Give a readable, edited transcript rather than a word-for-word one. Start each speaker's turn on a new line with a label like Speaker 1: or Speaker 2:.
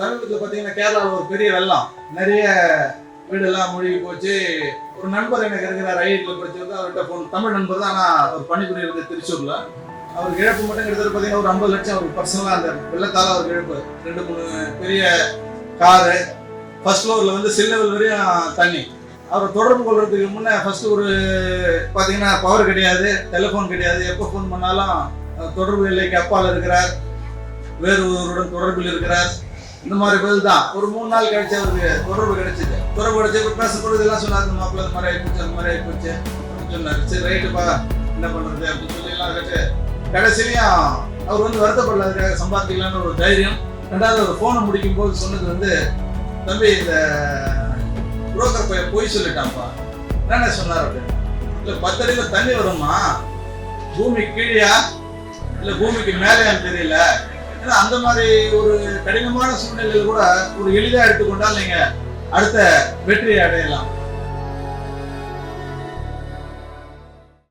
Speaker 1: சமீபத்தில் பார்த்தீங்கன்னா கேரளாவில் ஒரு பெரிய வெள்ளம், நிறைய வீடெல்லாம் மூழ்கி போச்சு. ஒரு நண்பர் எனக்கு இருக்கிறார், ஐஐடியில் படிச்சிருந்து. அவர்கிட்ட ஃபோன், தமிழ் நண்பர் தான், ஆனால் ஒரு பணிபுரிய இருந்தது திருச்சூரில். அவருக்கு இழப்பு மட்டும் கிட்டத்தட்ட பார்த்தீங்கன்னா ஒரு 50 லட்சம் அவருக்கு பர்சனலாக அந்த வெள்ளத்தால் அவருக்கு இழப்பு. 2-3 பெரிய காரு, ஃபர்ஸ்ட் ஃப்ளோரில் வந்து சில் லெவல் வரையும் தண்ணி. அவரை தொடர்பு கொள்றதுக்கு முன்னே ஃபர்ஸ்ட் ஒரு பார்த்தீங்கன்னா பவர் கிடையாது, டெலிஃபோன் கிடையாது. எப்போ ஃபோன் பண்ணாலும் தொடர்பு எல்லைக்கு அப்பால் இருக்கிறார், வேறு ஒருவருடன் தொடர்பில் இருக்கிறார், இந்த மாதிரி பதில் தான். ஒரு 3 நாள் கழிச்சு அவருக்கு தொடர்பு கிடைச்சிது. தொடர்பு கிடைச்சி பேசப்படுறது எல்லாம் சொன்னார், மாப்பிள்ள இந்த மாதிரி ஆகிப்போச்சு, அந்த மாதிரி ஆகிப்போச்சு அப்படின்னு சொன்னார். சரி ரைட்டுப்பா, என்ன பண்ணுறது அப்படின்னு சொல்லி எல்லாம் கேட்டு கடைசிலையும் அவர் வந்து வருத்தப்படலாதுக்காக சம்பாதிக்கலான்னு ஒரு தைரியம். ரெண்டாவது ஒரு ஃபோனை முடிக்கும் போது சொன்னது வந்து, தம்பி இந்த புரோக்கர் பையன் போய் சொல்லிட்டான்ப்பா. என்னென்ன சொன்னார் அப்படின்னு. இல்லை 10 அடியில் தண்ணி வரும்மா, பூமி கீழேயா இல்லை பூமிக்கு மேலேயான்னு தெரியல. ஏன்னா அந்த மாதிரி ஒரு கடினமான சூழ்நிலையில் கூட ஒரு எளிதாக எடுத்துக்கொண்டால் நீங்கள் அடுத்த வெற்றியை அடையலாம்.